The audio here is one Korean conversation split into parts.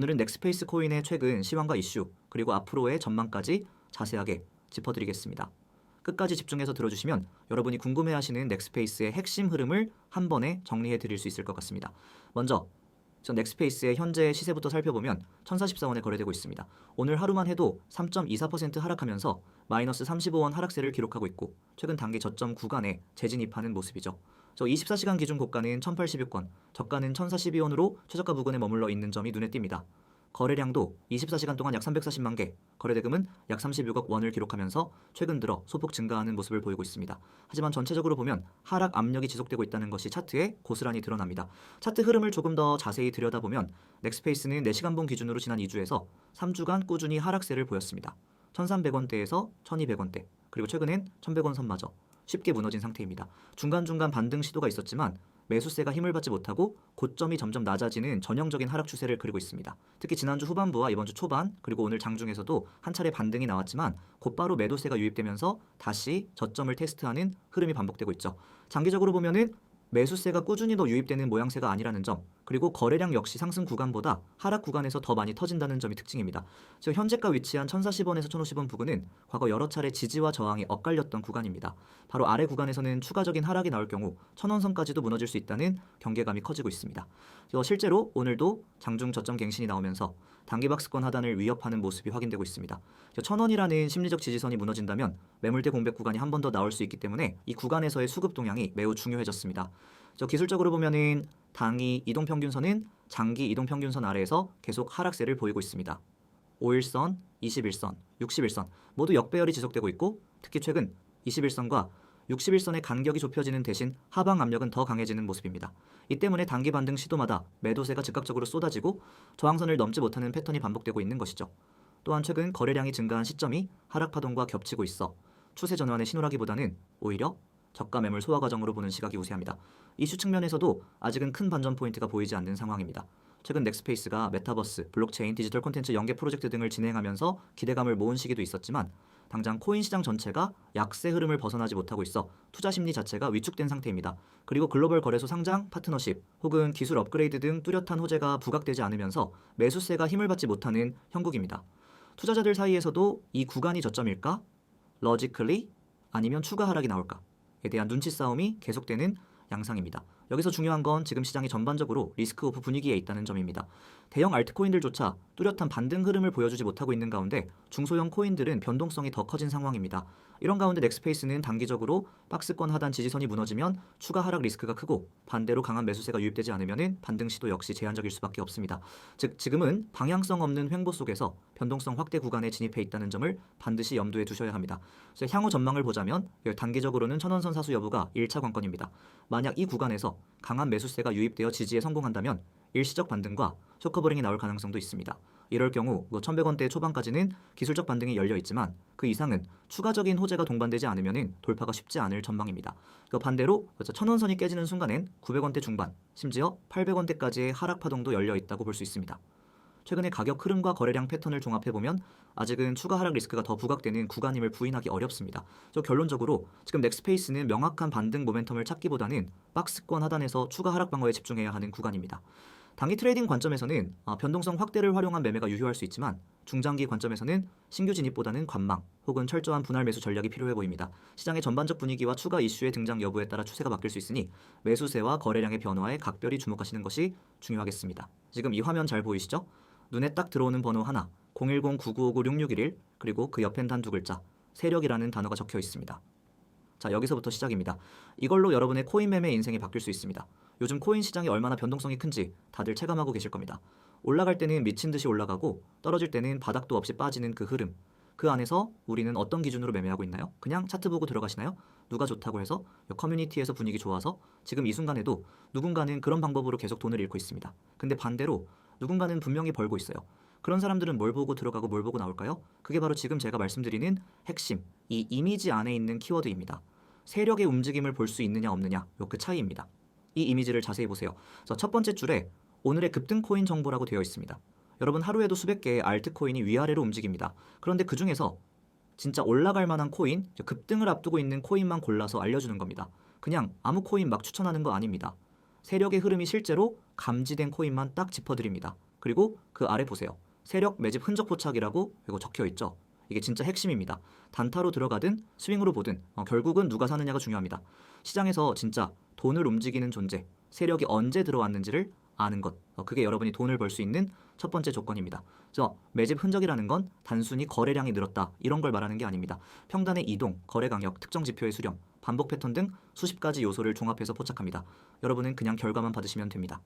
오늘은 넥스페이스 코인의 최근 시황과 이슈, 그리고 앞으로의 전망까지 자세하게 짚어드리겠습니다. 끝까지 집중해서 들어주시면 여러분이 궁금해하시는 넥스페이스의 핵심 흐름을 한 번에 정리해드릴 수 있을 것 같습니다. 먼저 전 넥스페이스의 현재 시세부터 살펴보면 1044원에 거래되고 있습니다. 오늘 하루만 해도 3.24% 하락하면서 마이너스 35원 하락세를 기록하고 있고 최근 단기 저점 구간에 재진입하는 모습이죠. 24시간 기준 고가는 1086원, 저가는 1042원으로 최저가 부근에 머물러 있는 점이 눈에 띕니다. 거래량도 24시간 동안 약 340만 개, 거래대금은 약 36억 원을 기록하면서 최근 들어 소폭 증가하는 모습을 보이고 있습니다. 하지만 전체적으로 보면 하락 압력이 지속되고 있다는 것이 차트에 고스란히 드러납니다. 차트 흐름을 조금 더 자세히 들여다보면 넥스페이스는 4시간봉 기준으로 지난 2주에서 3주간 꾸준히 하락세를 보였습니다. 1300원대에서 1200원대, 그리고 최근엔 1100원 선마저 쉽게 무너진 상태입니다. 중간중간 반등 시도가 있었지만 매수세가 힘을 받지 못하고 고점이 점점 낮아지는 전형적인 하락 추세를 그리고 있습니다. 특히 지난주 후반부와 이번주 초반 그리고 오늘 장중에서도 한 차례 반등이 나왔지만 곧바로 매도세가 유입되면서 다시 저점을 테스트하는 흐름이 반복되고 있죠. 장기적으로 보면은 매수세가 꾸준히 더 유입되는 모양새가 아니라는 점, 그리고 거래량 역시 상승 구간보다 하락 구간에서 더 많이 터진다는 점이 특징입니다. 즉 현재가 위치한 1040원에서 1050원 부근은 과거 여러 차례 지지와 저항이 엇갈렸던 구간입니다. 바로 아래 구간에서는 추가적인 하락이 나올 경우 1000원선까지도 무너질 수 있다는 경계감이 커지고 있습니다. 실제로 오늘도 장중 저점 갱신이 나오면서 단기박스권 하단을 위협하는 모습이 확인되고 있습니다. 1000원이라는 심리적 지지선이 무너진다면 매물대 공백 구간이 한 번 더 나올 수 있기 때문에 이 구간에서의 수급 동향이 매우 중요해졌습니다. 기술적으로 보면은 당이 이동평균선은 장기 이동평균선 아래에서 계속 하락세를 보이고 있습니다. 5일선, 21선, 61선 모두 역배열이 지속되고 있고 특히 최근 21선과 61선의 간격이 좁혀지는 대신 하방 압력은 더 강해지는 모습입니다. 이 때문에 단기 반등 시도마다 매도세가 즉각적으로 쏟아지고 저항선을 넘지 못하는 패턴이 반복되고 있는 것이죠. 또한 최근 거래량이 증가한 시점이 하락 파동과 겹치고 있어 추세 전환의 신호라기보다는 오히려 저가 매물 소화 과정으로 보는 시각이 우세합니다. 이슈 측면에서도 아직은 큰 반전 포인트가 보이지 않는 상황입니다. 최근 넥스페이스가 메타버스, 블록체인, 디지털 콘텐츠 연계 프로젝트 등을 진행하면서 기대감을 모은 시기도 있었지만 당장 코인 시장 전체가 약세 흐름을 벗어나지 못하고 있어 투자 심리 자체가 위축된 상태입니다. 그리고 글로벌 거래소 상장, 파트너십 혹은 기술 업그레이드 등 뚜렷한 호재가 부각되지 않으면서 매수세가 힘을 받지 못하는 형국입니다. 투자자들 사이에서도 이 구간이 저점일까? 러지컬리? 아니면 추가 하락이 나올까?에 대한 눈치 싸움이 계속되는 양상입니다. 여기서 중요한 건 지금 시장이 전반적으로 리스크 오프 분위기에 있다는 점입니다. 대형 알트코인들조차 뚜렷한 반등 흐름을 보여주지 못하고 있는 가운데 중소형 코인들은 변동성이 더 커진 상황입니다. 이런 가운데 넥스페이스는 단기적으로 박스권 하단 지지선이 무너지면 추가 하락 리스크가 크고 반대로 강한 매수세가 유입되지 않으면 반등 시도 역시 제한적일 수밖에 없습니다. 즉 지금은 방향성 없는 횡보 속에서 변동성 확대 구간에 진입해 있다는 점을 반드시 염두에 두셔야 합니다. 향후 전망을 보자면 단기적으로는 천원선 사수 여부가 1차 관건입니다. 만약 이 구간에서 강한 매수세가 유입되어 지지에 성공한다면 일시적 반등과 쇼커버링이 나올 가능성도 있습니다. 이럴 경우 1100원대 초반까지는 기술적 반등이 열려 있지만 그 이상은 추가적인 호재가 동반되지 않으면 돌파가 쉽지 않을 전망입니다. 반대로 1000원선이 깨지는 순간엔 900원대 중반, 심지어 800원대까지의 하락 파동도 열려 있다고 볼 수 있습니다. 최근의 가격 흐름과 거래량 패턴을 종합해보면 아직은 추가 하락 리스크가 더 부각되는 구간임을 부인하기 어렵습니다. 결론적으로 지금 넥스페이스는 명확한 반등 모멘텀을 찾기보다는 박스권 하단에서 추가 하락 방어에 집중해야 하는 구간입니다. 단기 트레이딩 관점에서는 변동성 확대를 활용한 매매가 유효할 수 있지만 중장기 관점에서는 신규 진입보다는 관망 혹은 철저한 분할 매수 전략이 필요해 보입니다. 시장의 전반적 분위기와 추가 이슈의 등장 여부에 따라 추세가 바뀔 수 있으니 매수세와 거래량의 변화에 각별히 주목하시는 것이 중요하겠습니다. 지금 이 화면 잘 보이시죠? 눈에 딱 들어오는 번호 하나 010-9959-6611 그리고 그 옆엔 단 두 글자 세력이라는 단어가 적혀 있습니다. 자, 여기서부터 시작입니다. 이걸로 여러분의 코인 매매 인생이 바뀔 수 있습니다. 요즘 코인 시장이 얼마나 변동성이 큰지 다들 체감하고 계실 겁니다. 올라갈 때는 미친 듯이 올라가고 떨어질 때는 바닥도 없이 빠지는 그 흐름. 그 안에서 우리는 어떤 기준으로 매매하고 있나요? 그냥 차트 보고 들어가시나요? 누가 좋다고 해서 커뮤니티에서 분위기 좋아서 지금 이 순간에도 누군가는 그런 방법으로 계속 돈을 잃고 있습니다. 근데 반대로 누군가는 분명히 벌고 있어요. 그런 사람들은 뭘 보고 들어가고 뭘 보고 나올까요? 그게 바로 지금 제가 말씀드리는 핵심, 이 이미지 안에 있는 키워드입니다. 세력의 움직임을 볼 수 있느냐 없느냐, 그 차이입니다. 이 이미지를 자세히 보세요. 첫 번째 줄에 오늘의 급등 코인 정보라고 되어 있습니다. 여러분 하루에도 수백 개의 알트코인이 위아래로 움직입니다. 그런데 그 중에서 진짜 올라갈 만한 코인, 급등을 앞두고 있는 코인만 골라서 알려주는 겁니다. 그냥 아무 코인 막 추천하는 거 아닙니다. 세력의 흐름이 실제로 감지된 코인만 딱 짚어드립니다. 그리고 그 아래 보세요. 세력 매집 흔적 포착이라고 이거 적혀 있죠. 이게 진짜 핵심입니다. 단타로 들어가든 스윙으로 보든 결국은 누가 사느냐가 중요합니다. 시장에서 진짜 돈을 움직이는 존재, 세력이 언제 들어왔는지를 아는 것. 그게 여러분이 돈을 벌 수 있는 첫 번째 조건입니다. 그래서 매집 흔적이라는 건 단순히 거래량이 늘었다 이런 걸 말하는 게 아닙니다. 평단의 이동, 거래 강력, 특정 지표의 수렴, 반복 패턴 등 수십 가지 요소를 종합해서 포착합니다. 여러분은 그냥 결과만 받으시면 됩니다.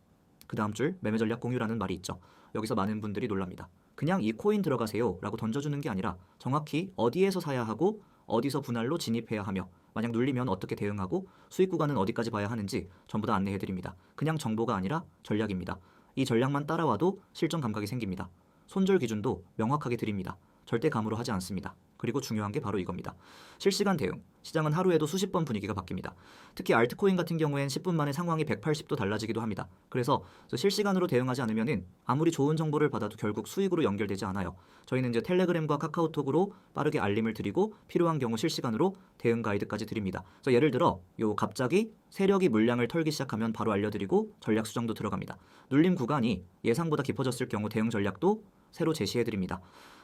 그 다음 줄 매매 전략 공유라는 말이 있죠. 여기서 많은 분들이 놀랍니다. 그냥 이 코인 들어가세요 라고 던져주는 게 아니라 정확히 어디에서 사야 하고 어디서 분할로 진입해야 하며 만약 눌리면 어떻게 대응하고 수익 구간은 어디까지 봐야 하는지 전부 다 안내해드립니다. 그냥 정보가 아니라 전략입니다. 이 전략만 따라와도 실전 감각이 생깁니다. 손절 기준도 명확하게 드립니다. 절대 감으로 하지 않습니다. 그리고 중요한 게 바로 이겁니다. 실시간 대응. 시장은 하루에도 수십 번 분위기가 바뀝니다. 특히 알트코인 같은 경우엔 10분 만에 상황이 180도 달라지기도 합니다. 그래서 실시간으로 대응하지 않으면은 아무리 좋은 정보를 받아도 결국 수익으로 연결되지 않아요. 저희는 이제 텔레그램과 카카오톡으로 빠르게 알림을 드리고 필요한 경우 실시간으로 대응 가이드까지 드립니다. 그래서 예를 들어 갑자기 세력이 물량을 털기 시작하면 바로 알려드리고 전략 수정도 들어갑니다. 눌림 구간이 예상보다 깊어졌을 경우 대응 전략도 새로 제시해드립니다.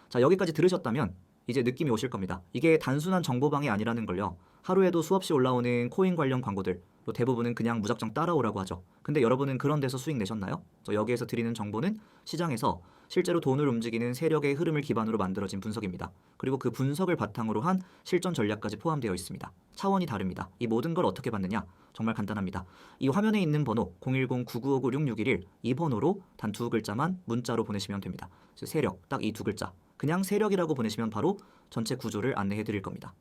자, 여기까지 들으셨다면 이제 느낌이 오실 겁니다. 이게 단순한 정보방이 아니라는 걸요. 하루에도 수없이 올라오는 코인 관련 광고들, 또 대부분은 그냥 무작정 따라오라고 하죠. 근데 여러분은 그런 데서 수익 내셨나요? 여기에서 드리는 정보는 시장에서 실제로 돈을 움직이는 세력의 흐름을 기반으로 만들어진 분석입니다. 그리고 그 분석을 바탕으로 한 실전 전략까지 포함되어 있습니다. 차원이 다릅니다. 이 모든 걸 어떻게 받느냐? 정말 간단합니다. 이 화면에 있는 번호 010-9959-6611 이 번호로 단 두 글자만 문자로 보내시면 됩니다. 세력, 딱 이 두 글자. 그냥 세력이라고 보내시면 바로 전체 구조를 안내해 드릴 겁니다.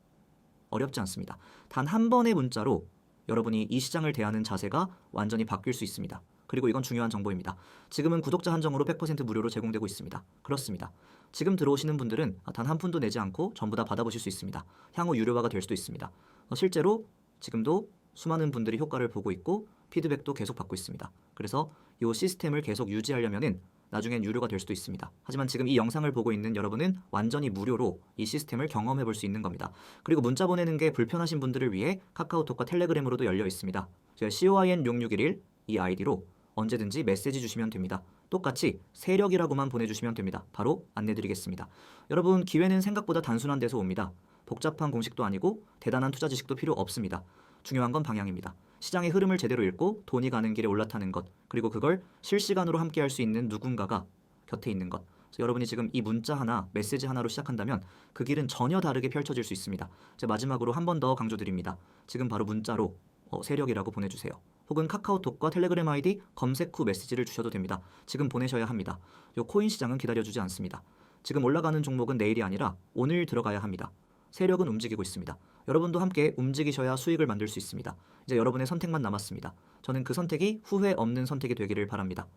어렵지 않습니다. 단 한 번의 문자로 여러분이 이 시장을 대하는 자세가 완전히 바뀔 수 있습니다. 그리고 이건 중요한 정보입니다. 지금은 구독자 한정으로 100% 무료로 제공되고 있습니다. 그렇습니다. 지금 들어오시는 분들은 단 한 푼도 내지 않고 전부 다 받아보실 수 있습니다. 향후 유료화가 될 수도 있습니다. 실제로 지금도 수많은 분들이 효과를 보고 있고 피드백도 계속 받고 있습니다. 그래서 이 시스템을 계속 유지하려면은 나중엔 유료가 될 수도 있습니다. 하지만 지금 이 영상을 보고 있는 여러분은 완전히 무료로 이 시스템을 경험해 볼 수 있는 겁니다. 그리고 문자 보내는 게 불편하신 분들을 위해 카카오톡과 텔레그램으로도 열려 있습니다. COIN6611 이 아이디로 언제든지 메시지 주시면 됩니다. 똑같이 세력이라고만 보내주시면 됩니다. 바로 안내드리겠습니다. 여러분, 기회는 생각보다 단순한 데서 옵니다. 복잡한 공식도 아니고 대단한 투자 지식도 필요 없습니다. 중요한 건 방향입니다. 시장의 흐름을 제대로 읽고 돈이 가는 길에 올라타는 것, 그리고 그걸 실시간으로 함께 할 수 있는 누군가가 곁에 있는 것. 그래서 여러분이 지금 이 문자 하나, 메시지 하나로 시작한다면 그 길은 전혀 다르게 펼쳐질 수 있습니다. 마지막으로 한 번 더 강조드립니다. 지금 바로 문자로 세력이라고 보내주세요. 혹은 카카오톡과 텔레그램 아이디 검색 후 메시지를 주셔도 됩니다. 지금 보내셔야 합니다. 코인 시장은 기다려주지 않습니다. 지금 올라가는 종목은 내일이 아니라 오늘 들어가야 합니다. 세력은 움직이고 있습니다. 여러분도 함께 움직이셔야 수익을 만들 수 있습니다. 이제 여러분의 선택만 남았습니다. 저는 그 선택이 후회 없는 선택이 되기를 바랍니다.